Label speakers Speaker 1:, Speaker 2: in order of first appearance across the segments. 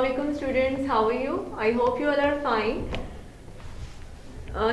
Speaker 1: Assalamualaikum students, how are you? I hope you all are fine.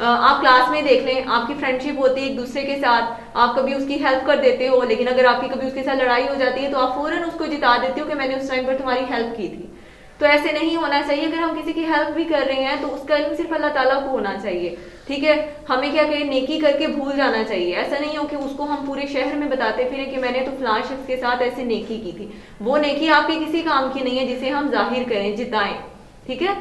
Speaker 1: آپ class میں دیکھ لیں، آپ کی فرینڈشپ ہوتی ہے ایک دوسرے کے ساتھ، آپ کبھی اس کی ہیلپ کر دیتے ہو، لیکن اگر آپ کی کبھی اس کے ساتھ لڑائی ہو جاتی ہے تو آپ فوراً اس کو جتا دیتے ہو کہ میں نے اس ٹائم پر تمہاری ہیلپ کی تھی. تو ایسے نہیں ہونا چاہیے. اگر ہم کسی کی ہیلپ بھی کر رہے ہیں تو اس کا علم صرف اللہ تعالیٰ کو ہونا چاہیے. ٹھیک ہے، ہمیں کیا کہ نیکی کر کے بھول جانا چاہیے. ایسا نہیں ہو کہ اس کو ہم پورے شہر میں بتاتے پھریں کہ میں نے تو فلاں شخص کے ساتھ ایسے نیکی کی تھی. وہ نیکی آپ کے کسی کام کی نہیں ہے جسے ہم ظاہر کریں، جتائیں. ٹھیک ہے،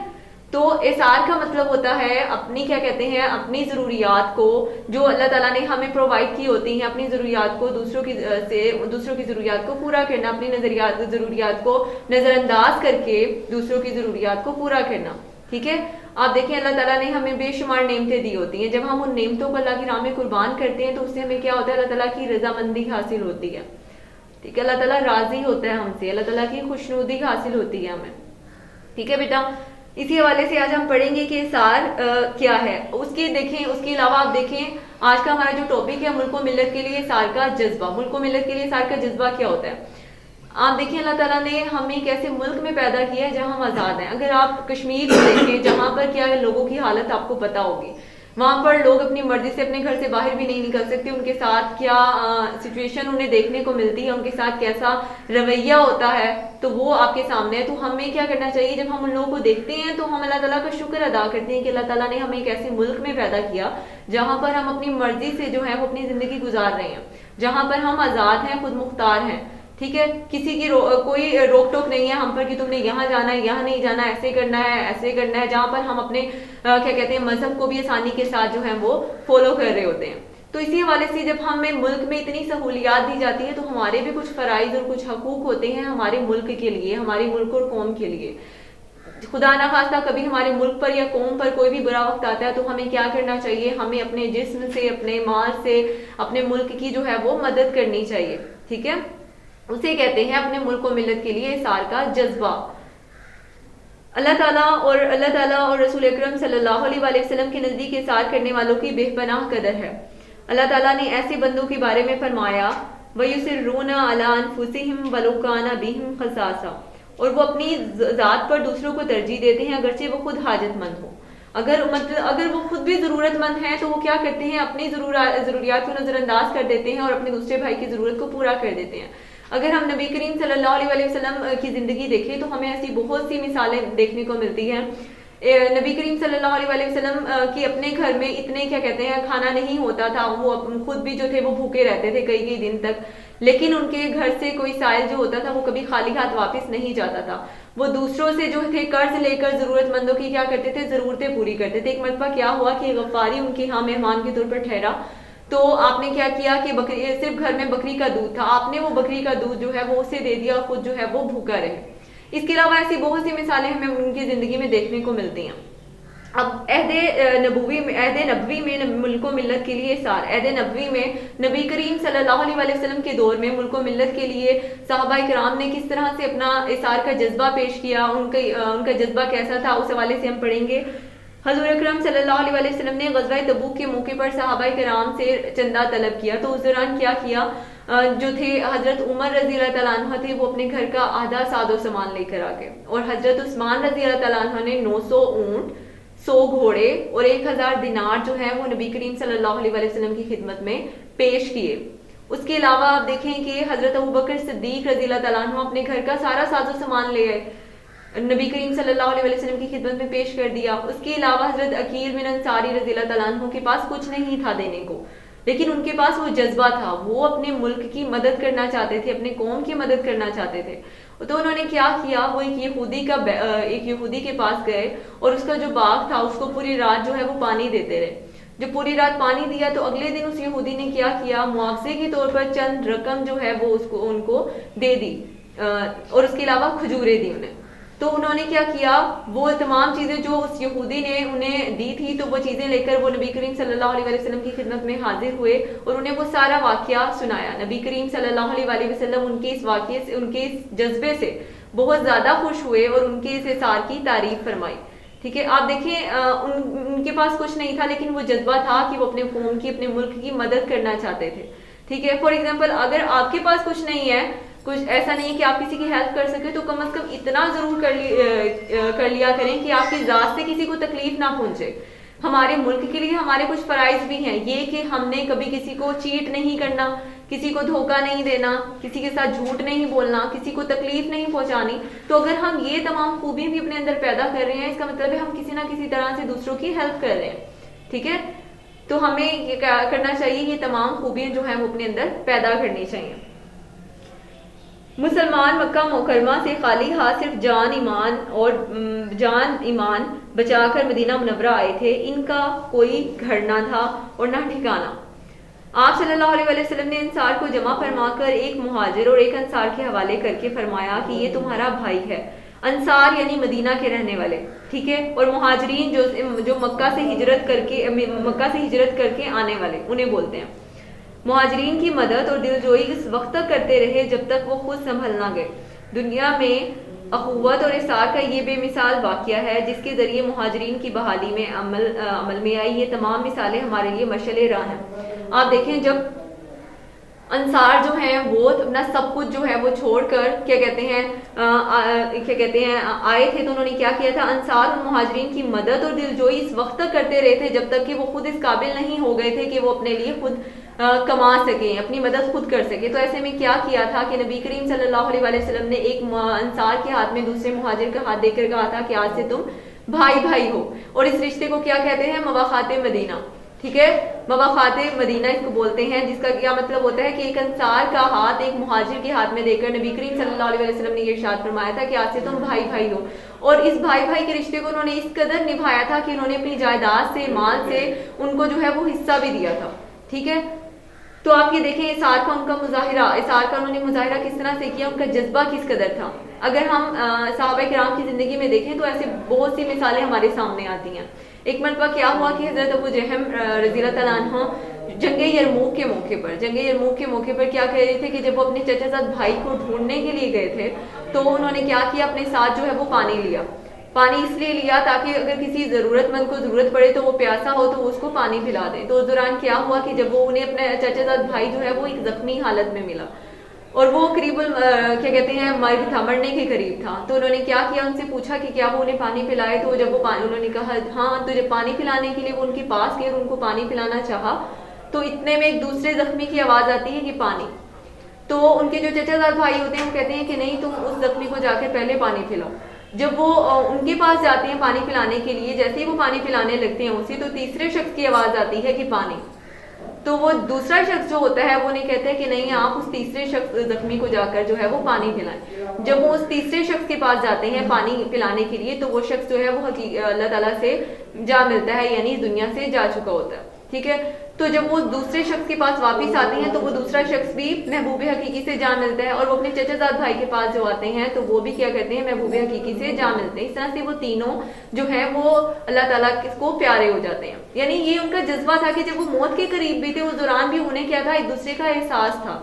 Speaker 1: تو اثار کا مطلب ہوتا ہے اپنی کیا کہتے ہیں اپنی ضروریات کو جو اللہ تعالیٰ نے ہمیں پرووائڈ کی ہوتی ہیں، اپنی ضروریات کو دوسروں کی ضروریات کو پورا کرنا، اپنی ضروریات کو نظر انداز کر کے دوسروں کی ضروریات کو پورا کرنا. ٹھیک ہے، آپ دیکھیں اللہ تعالیٰ نے ہمیں بے شمار نعمتیں دی ہوتی ہیں. جب ہم ان نعمتوں کو اللہ کی راہ میں قربان کرتے ہیں تو اس سے ہمیں کیا ہوتا ہے، اللہ تعالیٰ کی رضامندی حاصل ہوتی ہے. ٹھیک ہے، اللہ تعالیٰ راضی ہوتا ہے ہم سے، اللہ تعالیٰ کی خوشنودی حاصل ہوتی ہے ہمیں. ٹھیک ہے بیٹا، اسی حوالے سے آج ہم پڑھیں گے کہ اثار کیا ہے. اس کے علاوہ آپ دیکھیں آج کا ہمارا جو ٹاپک ہے ملک و ملت کے لیے اثار کا جذبہ. ملک و ملت کے لیے اثار کا جذبہ کیا ہوتا ہے؟ آپ دیکھیں اللہ تعالیٰ نے ہمیں ایک ایسے ملک میں پیدا کیا ہے جہاں ہم آزاد ہیں. اگر آپ کشمیر کو دیکھیں جہاں پر کیا لوگوں کی حالت آپ کو پتا ہوگی، وہاں پر لوگ اپنی مرضی سے اپنے گھر سے باہر بھی نہیں نکل سکتے. ان کے ساتھ کیا سچویشن انہیں دیکھنے کو ملتی ہے، ان کے ساتھ کیسا رویہ ہوتا ہے، تو وہ آپ کے سامنے ہے. تو ہمیں کیا کرنا چاہیے، جب ہم ان لوگوں کو دیکھتے ہیں تو ہم اللہ تعالیٰ کا شکر ادا کرتے ہیں کہ اللہ تعالیٰ نے ہمیں ایک ایسے ملک میں پیدا کیا جہاں پر ہم اپنی مرضی سے جو ہے وہ اپنی زندگی گزار رہے ہیں، جہاں پر ہم آزاد ہیں، خود مختار ہیں. ٹھیک ہے، کسی کی کوئی روک ٹوک نہیں ہے ہم پر کہ تم نے یہاں جانا ہے، یہاں نہیں جانا، ایسے کرنا ہے، ایسے کرنا ہے. جہاں پر ہم اپنے کیا کہتے ہیں مذہب کو بھی آسانی کے ساتھ جو ہے وہ فالو کر رہے ہوتے ہیں. تو اسی حوالے سے جب ہمیں ملک میں اتنی سہولیات دی جاتی ہے تو ہمارے بھی کچھ فرائض اور کچھ حقوق ہوتے ہیں ہمارے ملک کے لیے، ہمارے ملک اور قوم کے لیے. خدا نخواستہ کبھی ہمارے ملک پر یا قوم پر کوئی بھی برا وقت آتا ہے تو ہمیں کیا کرنا چاہیے، ہمیں اپنے جسم سے، اپنے مال سے اپنے ملک کی جو ہے وہ مدد کرنی چاہیے. ٹھیک ہے، اسے کہتے ہیں اپنے ملک و ملت کے لیے اثار کا جذبہ. اللہ تعالیٰ اور رسول اکرم صلی اللہ علیہ وآلہ وسلم کے نزدیک اثار کرنے والوں کی بے پناہ قدر ہے. اللہ تعالیٰ نے ایسے بندوں کے بارے میں فرمایا وَيُسِرُّونَ عَلَىٰ أَنفُسِهِمْ وَلَوْ كَانَ بِهِمْ خَصَاصَةٌ، اور وہ اپنی ذات پر دوسروں کو ترجیح دیتے ہیں اگرچہ وہ خود حاجت مند ہو. اگر وہ خود بھی ضرورت مند ہیں تو وہ کیا کرتے ہیں، اپنی ضروریات کو نظر انداز کر دیتے ہیں اور اپنے دوسرے بھائی کی ضرورت کو پورا کر دیتے ہیں. اگر ہم نبی کریم صلی اللہ علیہ وسلم کی زندگی دیکھیں تو ہمیں ایسی بہت سی مثالیں دیکھنے کو ملتی ہیں. نبی کریم صلی اللہ علیہ وسلم کی اپنے گھر میں اتنے کیا کہتے ہیں کھانا نہیں ہوتا تھا، وہ خود بھی جو تھے وہ بھوکے رہتے تھے کئی دن تک، لیکن ان کے گھر سے کوئی سائل جو ہوتا تھا وہ کبھی خالی ہاتھ واپس نہیں جاتا تھا. وہ دوسروں سے جو تھے قرض لے کر ضرورت مندوں کی کیا کرتے تھے، ضرورتیں پوری کرتے تھے. ایک مرتبہ کیا ہوا کہ غفاری ان کے ہاں مہمان کے طور پر ٹھہرا، تو آپ نے کیا کیا کہ صرف گھر میں بکری کا دودھ تھا، آپ نے وہ بکری کا دودھ جو ہے وہ اسے دے دیا اور خود جو ہے وہ بھوکا رہے. اس کے علاوہ ایسی بہت سی مثالیں ہمیں ان کی زندگی میں دیکھنے کو ملتی ہیں. اب عہد نبوی میں ملک و ملت کے لیے اثار. عہد نبوی میں نبی کریم صلی اللہ علیہ وسلم کے دور میں ملک و ملت کے لیے صحابہ کرام نے کس طرح سے اپنا اثار کا جذبہ پیش کیا، ان کا جذبہ کیسا تھا، اس حوالے سے ہم پڑھیں گے. حضور اکرم صلی اللہ علیہ وسلم نے غزوہ تبوک کے موقع پر صحابہ کرام سے چندہ طلب کیا. تو اس دوران کیا کیا، جو تھے حضرت عمر رضی اللہ تعالیٰ عنہ تھے وہ اپنے گھر کا آدھا ساز و سامان لے کر آ گئے، اور حضرت عثمان رضی اللہ تعالیٰ عنہ نے 900 اونٹ، 100 گھوڑے اور 1000 دینار جو ہے وہ نبی کریم صلی اللہ علیہ وسلم کی خدمت میں پیش کیے. اس کے علاوہ آپ دیکھیں کہ حضرت ابوبکر صدیق رضی اللہ تعالیٰ عنہ اپنے گھر کا سارا ساز و سامان لے آئے، نبی کریم صلی اللہ علیہ وسلم کی خدمت میں پیش کر دیا. اس کے علاوہ حضرت عقیل بن انصاری رضی اللہ تعالیٰ عنہ کے پاس کچھ نہیں تھا دینے کو، لیکن ان کے پاس وہ جذبہ تھا، وہ اپنے ملک کی مدد کرنا چاہتے تھے، اپنے قوم کی مدد کرنا چاہتے تھے. تو انہوں نے کیا کیا، وہ ایک یہودی کے پاس گئے اور اس کا جو باغ تھا اس کو پوری رات جو ہے وہ پانی دیتے رہے. جب پوری رات پانی دیا تو اگلے دن اس یہودی نے کیا کیا، معاوضے کے طور پر چند رقم جو ہے وہ ان کو دے دی، اور اس کے علاوہ کھجوریں دی انہیں. تو انہوں نے کیا کیا، وہ تمام چیزیں جو اس یہودی نے انہیں دی تھی تو وہ چیزیں لے کر وہ نبی کریم صلی اللہ علیہ وسلم کی خدمت میں حاضر ہوئے اور انہیں وہ سارا واقعہ سنایا. نبی کریم صلی اللہ علیہ وسلم ان کے اس واقعے سے، ان کے اس جذبے سے بہت زیادہ خوش ہوئے اور ان کے اس اثار کی تعریف فرمائی. ٹھیک ہے، آپ دیکھیں ان کے پاس کچھ نہیں تھا لیکن وہ جذبہ تھا کہ وہ اپنے قوم کی، اپنے ملک کی مدد کرنا چاہتے تھے. ٹھیک ہے، فار ایگزامپل اگر آپ کے پاس کچھ نہیں ہے، کچھ ایسا نہیں ہے کہ آپ کسی کی ہیلپ کر سکے، تو کم از کم اتنا ضرور کر لیا کریں کہ آپ کی ذات سے کسی کو تکلیف نہ پہنچے. ہمارے ملک کے لیے ہمارے کچھ فرائض بھی ہیں، یہ کہ ہم نے کبھی کسی کو چیٹ نہیں کرنا، کسی کو دھوکہ نہیں دینا، کسی کے ساتھ جھوٹ نہیں بولنا، کسی کو تکلیف نہیں پہنچانی. تو اگر ہم یہ تمام خوبیاں بھی اپنے اندر پیدا کر رہے ہیں، اس کا مطلب ہے ہم کسی نہ کسی طرح سے دوسروں کی ہیلپ کر رہے ہیں. ٹھیک ہے، تو ہمیں یہ کرنا چاہیے، یہ تمام خوبیاں جو ہیں وہ اپنے اندر پیدا کرنی چاہیے. مسلمان مکہ مکرمہ سے خالی ہاتھ صرف جان ایمان بچا کر مدینہ منورہ آئے تھے. ان کا کوئی گھر نہ تھا اور نہ ٹھکانہ. آپ صلی اللہ علیہ وسلم نے انصار کو جمع فرما کر ایک مہاجر اور ایک انصار کے حوالے کر کے فرمایا کہ یہ تمہارا بھائی ہے. انصار یعنی مدینہ کے رہنے والے، ٹھیک ہے، اور مہاجرین جو مکہ سے ہجرت کر کے آنے والے، انہیں بولتے ہیں. مہاجرین کی مدد اور دلجوئی اس وقت تک کرتے رہے جب تک وہ خود سنبھل نہ گئے. دنیا میں اخوت اور اثار کا یہ بے مثال واقعہ ہے جس کے ذریعے مہاجرین کی بحالی میں عمل میں آئی. یہ تمام مثالیں ہمارے لیے مشعل راہ ہیں. آپ دیکھیں، جب انصار جو ہیں وہ اپنا سب کچھ جو ہے وہ چھوڑ کر کیا کہتے ہیں آئے تھے، تو انہوں نے کیا کیا تھا؟ انصار اور مہاجرین کی مدد اور دلجوئی اس وقت تک کرتے رہے تھے جب تک کہ وہ خود اس قابل نہیں ہو گئے تھے کہ وہ اپنے لیے خود کما سکیں، اپنی مدد خود کر سکیں. تو ایسے میں کیا کیا تھا کہ نبی کریم صلی اللہ علیہ وسلم نے ایک انصار کے ہاتھ میں دوسرے مہاجر کا ہاتھ دے کر کہا تھا کہ آج سے تم بھائی بھائی ہو. اور اس رشتے کو کیا کہتے ہیں؟ مواخات مدینہ. ٹھیک ہے، مواخات مدینہ اس کو بولتے ہیں، جس کا کیا مطلب ہوتا ہے کہ ایک انصار کا ہاتھ ایک مہاجر کے ہاتھ میں دے کر نبی کریم صلی اللہ علیہ وسلم نے یہ ارشاد فرمایا تھا کہ آج سے تم بھائی بھائی ہو. اور اس بھائی بھائی کے رشتے کو انہوں نے اس قدر نبھایا تھا کہ انہوں نے اپنی جائیداد سے، مال سے ان کو جو ہے وہ حصہ بھی دیا تھا. ٹھیک ہے، تو آپ یہ دیکھیں اثار کا انہوں نے مظاہرہ کس طرح سے کیا، ان کا جذبہ کس قدر تھا. اگر ہم صحابہ کرام کی زندگی میں دیکھیں تو ایسے بہت سی مثالیں ہمارے سامنے آتی ہیں. ایک مرتبہ کیا ہوا کہ حضرت ابو جہم رضی اللہ تعالیٰ عنہ جنگ یرموک کے موقع پر کیا کہہ رہے تھے کہ جب وہ اپنے چچا زاد بھائی کو ڈھونڈنے کے لیے گئے تھے تو انہوں نے کیا کیا، اپنے ساتھ جو ہے وہ پانی لیا. پانی اس لیے لیا تاکہ اگر کسی ضرورت مند کو ضرورت پڑے تو وہ پیاسا ہو تو اس کو پانی پلا دیں. تو اس دوران کیا ہوا کہ جب وہ انہیں اپنے چچا زاد بھائی جو ہے وہ ایک زخمی حالت میں ملا اور وہ قریب مرنے کے قریب تھا. تو انہوں نے کیا کیا، ان سے پوچھا کہ کیا وہ انہیں پانی پلائے. تو جب انہوں نے کہا ہاں، تو جب پانی پلانے کے لیے وہ ان کے پاس گئے اور ان کو پانی پلانا چاہا تو اتنے میں ایک دوسرے زخمی کی آواز آتی ہے کہ پانی. تو ان کے جو چچا زاد بھائی ہوتے ہیں وہ کہتے ہیں کہ نہیں، تم اس زخمی کو جا کے پہلے پانی پلاؤ. جب وہ ان کے پاس جاتے ہیں پانی پلانے کے لیے، جیسے ہی وہ پانی پلانے لگتے ہیں اسے، تو تیسرے شخص کی آواز آتی ہے کہ پانی. تو وہ دوسرا شخص جو ہوتا ہے وہ انہیں کہتا ہے کہ نہیں، آپ اس تیسرے شخص زخمی کو جا کر جو ہے وہ پانی پلائیں. جب وہ اس تیسرے شخص کے پاس جاتے ہیں پانی پلانے کے لیے تو وہ شخص جو ہے وہ اللہ تعالیٰ سے جا ملتا ہے، یعنی اس دنیا سے جا چکا ہوتا ہے. ٹھیک ہے، تو جب وہ دوسرے شخص کے پاس واپس آتے ہیں تو وہ دوسرا شخص بھی محبوب حقیقی سے جا ملتا ہے، اور وہ اپنے چچا زاد بھائی کے پاس جو آتے ہیں تو وہ بھی کیا کرتے ہیں، محبوب حقیقی سے جا ملتے ہیں. اس طرح سے وہ تینوں جو ہیں وہ اللہ تعالیٰ کو پیارے ہو جاتے ہیں. یعنی یہ ان کا جذبہ تھا کہ جب وہ موت کے قریب بھی تھے اس دوران بھی انہیں کیا تھا، ایک دوسرے کا احساس تھا.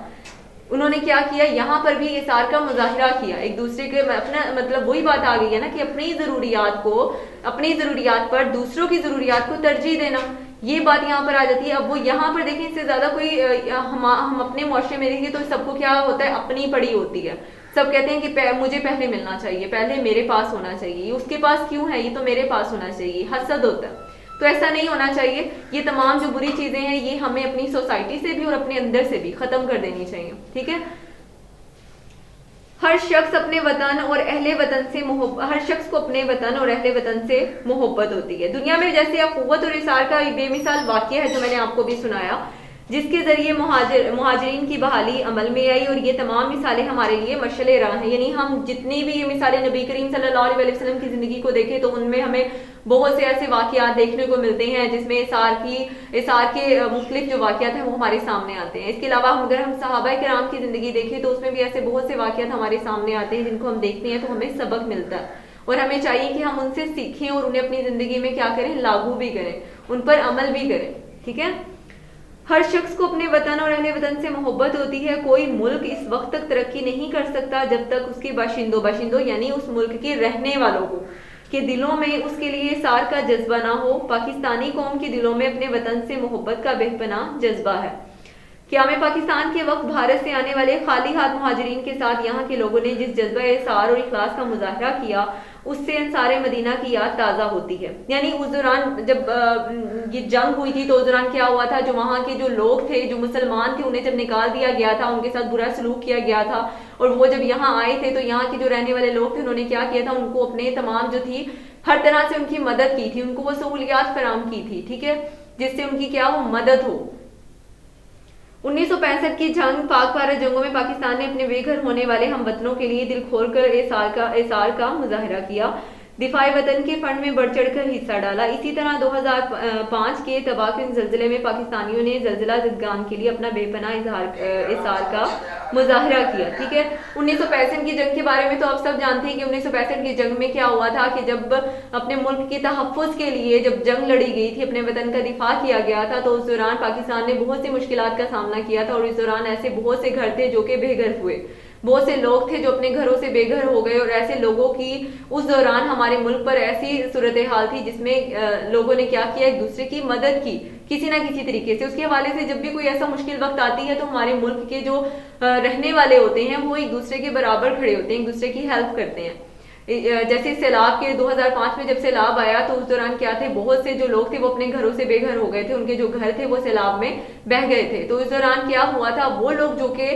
Speaker 1: انہوں نے کیا کیا، یہاں پر بھی اثار کا مظاہرہ کیا، ایک دوسرے کے اپنا مطلب وہی بات آ گئی ہے نا کہ اپنی ضروریات پر دوسروں کی ضروریات کو ترجیح دینا. یہ بات یہاں پر آ جاتی ہے. اب وہ یہاں پر دیکھیں، اس سے زیادہ کوئی ہم اپنے معاشرے میں دیکھیں تو سب کو کیا ہوتا ہے، اپنی پڑی ہوتی ہے. سب کہتے ہیں کہ مجھے پہلے ملنا چاہیے، پہلے میرے پاس ہونا چاہیے، اس کے پاس کیوں ہے، یہ تو میرے پاس ہونا چاہیے. حسد ہوتا ہے. تو ایسا نہیں ہونا چاہیے. یہ تمام جو بری چیزیں ہیں یہ ہمیں اپنی سوسائٹی سے بھی اور اپنے اندر سے بھی ختم کر دینی چاہیے. ٹھیک ہے، ہر شخص کو اپنے وطن اور اہل وطن سے محبت ہوتی ہے. دنیا میں جیسے اخوت اور اثار کا بے مثال واقعہ ہے جو میں نے آپ کو بھی سنایا، جس کے ذریعے مہاجرین کی بحالی عمل میں آئی، اور یہ تمام مثالیں ہمارے لیے مشعل راہ ہیں. یعنی ہم جتنی بھی یہ مثالیں نبی کریم صلی اللہ علیہ وسلم کی زندگی کو دیکھیں تو ان میں ہمیں بہت سے ایسے واقعات دیکھنے کو ملتے ہیں جس میں اثار کے مختلف جو واقعات ہیں وہ ہمارے سامنے آتے ہیں. اس کے علاوہ اگر ہم صحابہ کرام کی زندگی دیکھیں تو اس میں بھی ایسے بہت سے واقعات ہمارے سامنے آتے ہیں جن کو ہم دیکھتے ہیں تو ہمیں سبق ملتا ہے، اور ہمیں چاہیے کہ ہم ان سے سیکھیں اور انہیں اپنی زندگی میں کیا کریں، لاگو بھی کریں، ان پر عمل بھی کریں. ٹھیک ہے، ہر شخص کو اپنے وطن اور اہل وطن سے محبت ہوتی ہے. کوئی ملک اس وقت تک ترقی نہیں کر سکتا جب تک اس کے باشندوں یعنی اس ملک کے رہنے والوں کو کے دلوں میں اس کے لیے اثار کا جذبہ نہ ہو. پاکستانی قوم کے دلوں میں اپنے وطن سے محبت کا بے پناہ جذبہ ہے. قیام پاکستان کے وقت بھارت سے آنے والے خالی ہاتھ مہاجرین کے ساتھ یہاں کے لوگوں نے جس جذبہ اثار اور اخلاص کا مظاہرہ کیا اس سے انصار مدینہ کی یاد تازہ ہوتی ہے. یعنی اس دوران جب یہ جنگ ہوئی تھی تو اس دوران کیا ہوا تھا, جو وہاں کے جو لوگ تھے, جو مسلمان تھے, انہیں جب نکال دیا گیا تھا, ان کے ساتھ برا سلوک کیا گیا تھا, اور وہ جب یہاں آئے تھے تو یہاں کے جو رہنے والے لوگ تھے انہوں نے کیا کیا تھا, ان کو اپنے تمام جو تھی ہر طرح سے ان کی مدد کی تھی, ان کو وہ سہولیات فراہم کی تھی, ٹھیک ہے, جس سے ان کی کیا وہ مدد ہو. 1965 کی جنگ پاک بھارت جنگوں میں پاکستان نے اپنے بے گھر ہونے والے ہم وطنوں کے لیے دل کھول کر احسار کا مظاہرہ کیا, دفاع وطن کے فنڈ میں بڑھ چڑھ کر حصہ ڈالا. اسی طرح 2005 کے تباہکن زلزلے میں پاکستانیوں نے زلزلہ زدگان کے لیے اپنا بے پناہ احسار کا مظاہرہ کیا, ٹھیک ہے. 1965 کی جنگ کے بارے میں تو آپ سب جانتے ہیں کہ 1965 کی جنگ میں کیا ہوا تھا کہ جب اپنے ملک کے تحفظ کے لیے جب جنگ لڑی گئی تھی, اپنے وطن کا دفاع کیا گیا تھا, تو اس دوران پاکستان نے بہت سی مشکلات کا سامنا کیا تھا, اور اس دوران ایسے بہت سے گھر تھے جو کہ بے گھر ہوئے, بہت سے لوگ تھے جو اپنے گھروں سے بے گھر ہو گئے, اور ایسے لوگوں کی اس دوران ہمارے ملک پر ایسی صورتحال تھی جس میں لوگوں نے کیا کیا, ایک دوسرے کی مدد کی کسی نہ کسی طریقے سے. اس کے حوالے سے جب بھی کوئی ایسا مشکل وقت آتی ہے تو ہمارے ملک کے جو رہنے والے ہوتے ہیں وہ ایک دوسرے کے برابر کھڑے ہوتے ہیں, ایک دوسرے کی ہیلپ کرتے ہیں. جیسے سیلاب کے 2005 میں جب سیلاب آیا تو اس دوران کیا تھے, بہت سے جو لوگ تھے وہ اپنے گھروں سے بے گھر ہو گئے تھے, ان کے جو گھر تھے وہ سیلاب میں بہہ گئے تھے. تو اس دوران کیا ہوا تھا, وہ لوگ جو کہ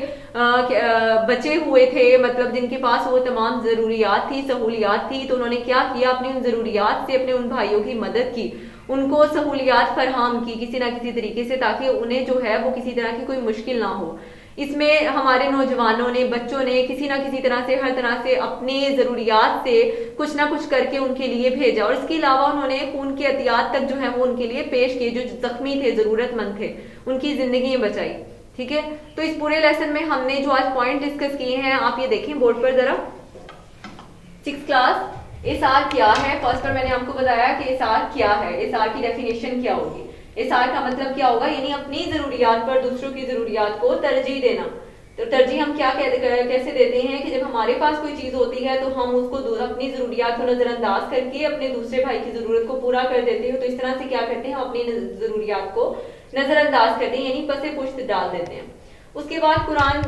Speaker 1: بچے ہوئے تھے, مطلب جن کے پاس وہ تمام ضروریات تھی, سہولیات تھی, تو انہوں نے کیا کیا, اپنی ان ضروریات سے اپنے ان بھائیوں کی مدد کی, ان کو سہولیات فراہم کی کسی نہ کسی طریقے سے, تاکہ انہیں جو ہے وہ کسی طرح کی کوئی مشکل نہ ہو. اس میں ہمارے نوجوانوں نے, بچوں نے کسی نہ کسی طرح سے, ہر طرح سے اپنی ضروریات سے کچھ نہ کچھ کر کے ان کے لیے بھیجا, اور اس کے علاوہ انہوں نے خون کے عطیات تک جو ہے وہ ان کے لیے پیش کیے, جو زخمی تھے, ضرورت مند تھے, ان کی زندگیاں بچائی, ٹھیک ہے. تو اس پورے لیسن میں ہم نے جو آج پوائنٹ ڈسکس کیے ہیں آپ یہ دیکھیں بورڈ پر ذرا. 6th کلاس, احسار کیا ہے. فرسٹ پر میں نے آپ کو بتایا کہ احسار کیا ہے, احسار کی ڈیفینیشن کیا ہوگی. احسار کا مطلب کیا ہوگا, یعنی اپنی ضروریات پر دوسروں کی ضروریات کو ترجیح دینا. تو ترجیح ہم کیا کیسے دیتے ہیں کہ جب ہمارے پاس کوئی چیز ہوتی ہے تو ہم اس کو اپنی ضروریات کو نظر انداز کر کے اپنے دوسرے بھائی کی ضرورت کو پورا کر دیتے ہیں. تو اس طرح سے کیا کرتے ہیں, ہم اپنی ضروریات کو نظر انداز کرتے ہیں, یعنی پس پشت ڈال دیتے ہیں. اس کے بعد قرآن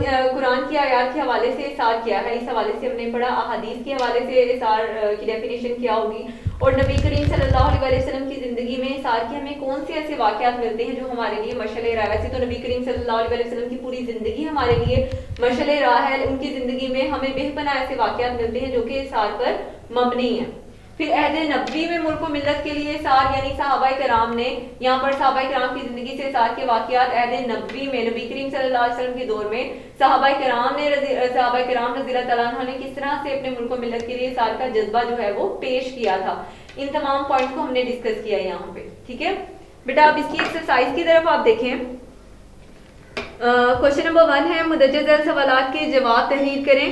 Speaker 1: کی آیات کے حوالے سے احسار کیا ہے, اس حوالے سے ہم نے پڑھا. احادیث کے حوالے سے احسار کی ڈیفینیشن کیا ہوگی, اور نبی کریم صلی اللہ علیہ وسلم کی زندگی میں احسار کے ہمیں کون سے ایسے واقعات ملتے ہیں جو ہمارے لیے مشعل راہ ہے. تو نبی کریم صلی اللہ علیہ وسلم کی پوری زندگی ہمارے لیے مشعل راہ ہے. ان کی زندگی میں ہمیں بے پناہ ایسے واقعات ملتے ہیں جو کہ احسار پر مبنی ہیں. پھر عہد نبوی میں ملک و ملت کے لیے احسار, یعنی صحابہ کرام نے, یہاں پر صحابہ کرام کی زندگی سے احسار کے واقعات عہد نبوی میں نبی کریم صلی اللہ علیہ وسلم کے دور میں صحابہ کرام رضی اللہ تعالیٰ عنہ نے کس طرح سے اپنے ملک و ملت کے لیے احسار کا جذبہ جو ہے وہ پیش کیا تھا. ان تمام پوائنٹ کو ہم نے ڈسکس کیا یہاں پہ, ٹھیک ہے بیٹا. اب اس کی ایکسرسائز کی طرف آپ دیکھیں. کوشچن نمبر 1 ہے, مدجع ذیل سوالات کے جواب تحریر کریں.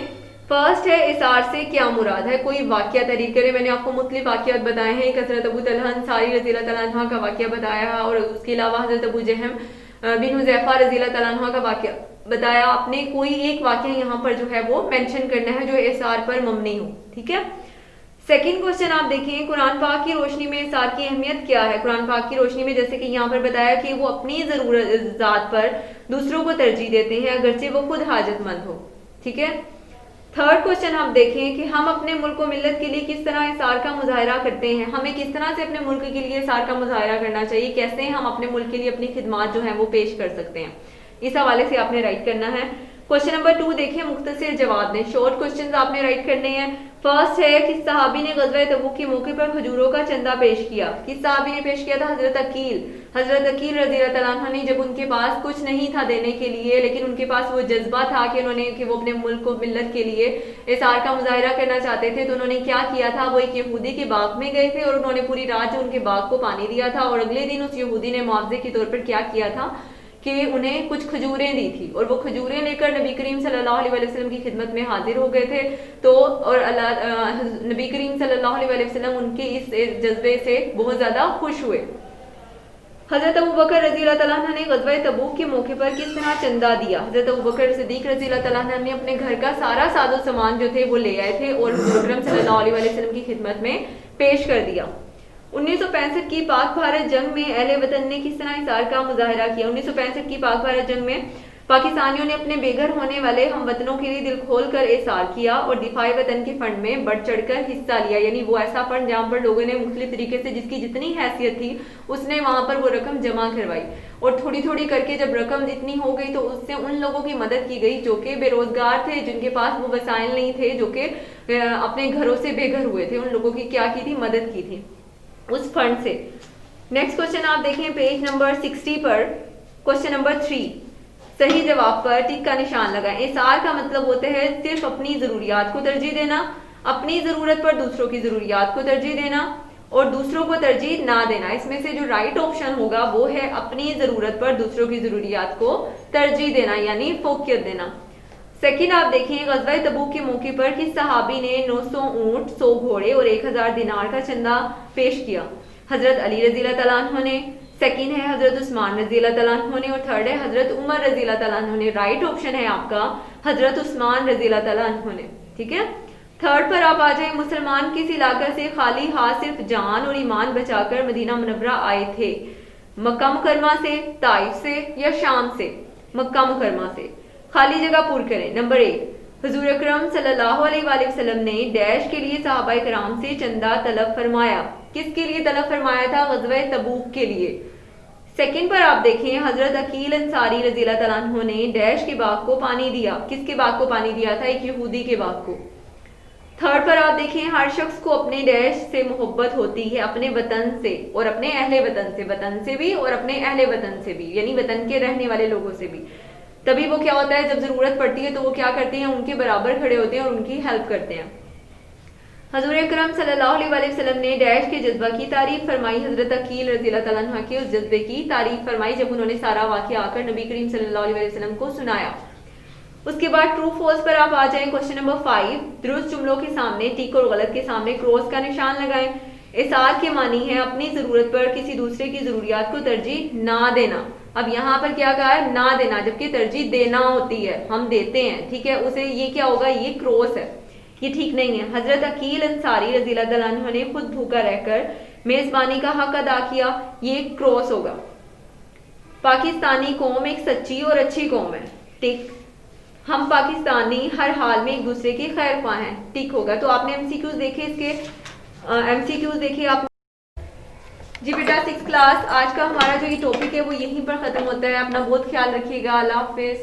Speaker 1: فرسٹ ہے, احسار سے کیا مراد ہے, کوئی واقعہ تحریر کریں. میں نے آپ کو مختلف واقعات بتائے ہیں, حضرت ابو طلحہ انصاری رضی اللہ تعالیٰ عنہ کا واقعہ بتایا, اور اس کے علاوہ حضرت ابو جہم بن حذیفہ رضی اللہ تعالیٰ عنہ کا واقعہ بتایا. آپ نے کوئی ایک واقعہ یہاں پر جو ہے وہ مینشن کرنا ہے جو احسار پر مبنی ہو, ٹھیک ہے. سیکنڈ کوشچن آپ دیکھیں, قرآن پاک کی روشنی میں احسار کی اہمیت کیا ہے. قرآن پاک کی روشنی میں جیسے کہ یہاں پر بتایا کہ وہ اپنی ضرورت پر دوسروں کو ترجیح دیتے ہیں اگرچہ وہ خود حاجت مند ہو, ٹھیک ہے. تھرڈ کوشچن آپ دیکھیں کہ ہم اپنے ملک و ملت کے لیے کس طرح احسار کا مظاہرہ کرتے ہیں, ہمیں کس طرح سے اپنے ملک کے لیے احسار کا مظاہرہ کرنا چاہیے, کیسے ہم اپنے ملک کے لیے اپنی خدمات جو ہیں وہ پیش کر سکتے ہیں. اس حوالے سے آپ نے رائٹ کرنا ہے. کوشچن نمبر 2 دیکھیں, مختصر جواب دیں. شارٹ کوشچنز آپ نے رائٹ کرنے ہیں. فرسٹ ہے, کس صحابی نے غزوہ تبوک کے موقع پر کھجوروں کا چندہ پیش کیا. کس صحابی نے پیش کیا تھا, حضرت عقیل رضی اللہ تعالیٰ عنہ نے. جب ان کے پاس کچھ نہیں تھا دینے کے لیے, لیکن ان کے پاس وہ جذبہ تھا کہ وہ اپنے ملک و ملت کے لیے احسار کا مظاہرہ کرنا چاہتے تھے, تو انہوں نے کیا کیا تھا, وہ ایک یہودی کے باغ میں گئے تھے, اور انہوں نے پوری رات جو ان کے باغ کو پانی دیا تھا, اور اگلے دن اس یہودی نے معاوضے کے طور پر کیا کیا تھا کہ انہیں کچھ کھجوریں دی تھی, اور وہ کھجوریں لے کر نبی کریم صلی اللہ علیہ وسلم کی خدمت میں حاضر ہو گئے تھے. تو اور نبی کریم صلی اللہ علیہ وسلم ان کے اس جذبے سے بہت زیادہ خوش ہوئے. حضرت ابوبکر رضی اللہ تعالیٰ عنہ نے غزوہ تبوک کے موقع پر کس طرح چندہ دیا. حضرت ابوبکر صدیق رضی اللہ تعالیٰ عنہ نے اپنے گھر کا سارا ساز و سامان جو تھے وہ لے آئے تھے, اور حضور اکرم صلی اللہ علیہ وسلم کی خدمت میں پیش کر دیا. 1965 کی پاک بھارت جنگ میں اہل وطن نے کس طرح احسار کا مظاہرہ کیا. 1965 کی پاک بھارت جنگ میں پاکستانیوں نے اپنے بے گھر ہونے والے ہم وطنوں کے لیے دل کھول کر احسار کیا اور دفاع وطن کے فنڈ میں بڑھ چڑھ کر حصہ لیا. یعنی وہ ایسا فنڈ جہاں پر لوگوں نے مختلف طریقے سے جس کی جتنی حیثیت تھی اس نے وہاں پر وہ رقم جمع کروائی, اور تھوڑی تھوڑی کر کے جب رقم اتنی ہو گئی تو اس سے ان لوگوں کی مدد کی گئی جو کہ بے روزگار تھے, جن کے پاس وہ وسائل نہیں تھے, جو کہ اپنے گھروں سے بے گھر ہوئے تھے. ان لوگوں کی کیا کی تھی, مدد کی تھی اس فنڈ سے. نیکسٹ کوشچن آپ دیکھیں پیج نمبر 60 پر, کوشچن نمبر 3. صحیح جواب پر ٹک کا نشان لگائیں. احسار کا مطلب ہوتا ہے صرف اپنی ضروریات کو ترجیح دینا, اپنی ضرورت پر دوسروں کی ضروریات کو ترجیح دینا اور دوسروں کو ترجیح نہ دینا. اس میں سے جو رائٹ آپشن ہوگا وہ ہے اپنی ضرورت پر دوسروں کی ضروریات کو ترجیح دینا, یعنی فوقیت دینا. سیکنڈ آپ دیکھیں, غزوہ تبوک کے موقع پر کس صحابی نے 900 اونٹ, 100 گھوڑے اور 1000 دینار کا چندہ پیش کیا؟ حضرت علی رضی اللہ تعالیٰ عنہ نے, سیکنڈ ہے حضرت عثمان رضی اللہ تعالیٰ عنہ نے, اور تھرڈ ہے حضرت عمر رضی اللہ تعالیٰ عنہ نے. رائٹ آپشن ہے آپ کا حضرت عثمان رضی اللہ تعالیٰ عنہ نے. ٹھیک ہے. تھرڈ پر آپ آ جائیں, مسلمان کس علاقہ سے خالی ہاتھ صرف جان اور ایمان بچا کر مدینہ منورہ آئے تھے؟ مکہ مکرمہ سے, طائف سے یا شام سے؟ مکہ مکرمہ سے. خالی جگہ پور کریں. نمبر 1, حضور اکرم صلی اللہ علیہ وآلہ وسلم نے ڈیش کے لیے صحابہ کرام سے چندہ طلب فرمایا. کس کے لیے طلب فرمایا تھا؟ غزوہ تبوک کے لیے. سیکنڈ پر آپ دیکھیں, حضرت عقیل انصاری رضی اللہ تعالیٰ عنہ نے ڈیش کے باغ کو پانی دیا. کس کے باغ کو پانی دیا تھا؟ ایک یہودی کے باغ کو. تھرڈ پر آپ دیکھیں, ہر شخص کو اپنے ڈیش سے محبت ہوتی ہے, اپنے وطن سے اور اپنے اہل وطن سے, وطن سے بھی اور اپنے اہل وطن سے بھی, یعنی وطن کے رہنے والے لوگوں سے بھی. تبھی وہ کیا ہوتا ہے, جب ضرورت پڑتی ہے تو وہ کیا کرتے ہیں, ان کے برابر کھڑے ہوتے ہیں اور ان کی ہیلپ کرتے ہیں. حضور اکرم صلی اللہ علیہ وآلہ وسلم نے ڈیش کے جذبہ کی تعریف فرمائی. حضرت عقیل رضی اللہ تعالیٰ عنہ کے اس جذبے کی تعریف فرمائی جب انہوں نے سارا واقعہ آ کر نبی کریم صلی اللہ علیہ وآلہ وسلم کو سنایا. اس کے بعد ٹرو فالس پر آپ آ جائیں. کوشچن نمبر 5, درست جملوں کے سامنے ٹک اور غلط کے سامنے کراس کا نشان لگائیں. احسار کے معنی ہے اپنی ضرورت پر کسی دوسرے کی ضروریات کو ترجیح نہ دینا. اب یہاں پر کیا کہا ہے؟ نہ دینا, جبکہ ترجیح دینا ہوتی ہے, ہم دیتے ہیں. ٹھیک ہے, اسے یہ کیا ہوگا, یہ کراس ہے, یہ ٹھیک نہیں ہے. حضرت عقیل انصاری رضی اللہ تعالیٰ عنہ نے خود بھوکا رہ کر میزبانی کا حق ادا کیا, یہ کراس ہوگا. پاکستانی قوم ایک سچی اور اچھی قوم ہے, ٹک. ہم پاکستانی ہر حال میں ایک دوسرے کے خیر خواہ ہیں, ٹک ہوگا. تو آپ نے ایم سی کیوز دیکھے, اس کے ایم سی کیوز دیکھے آپ. جی بیٹا 6 کلاس, آج کا ہمارا جو یہ ٹاپک ہے وہ یہیں پر ختم ہوتا ہے. اپنا بہت خیال رکھیے گا. اللہ حافظ.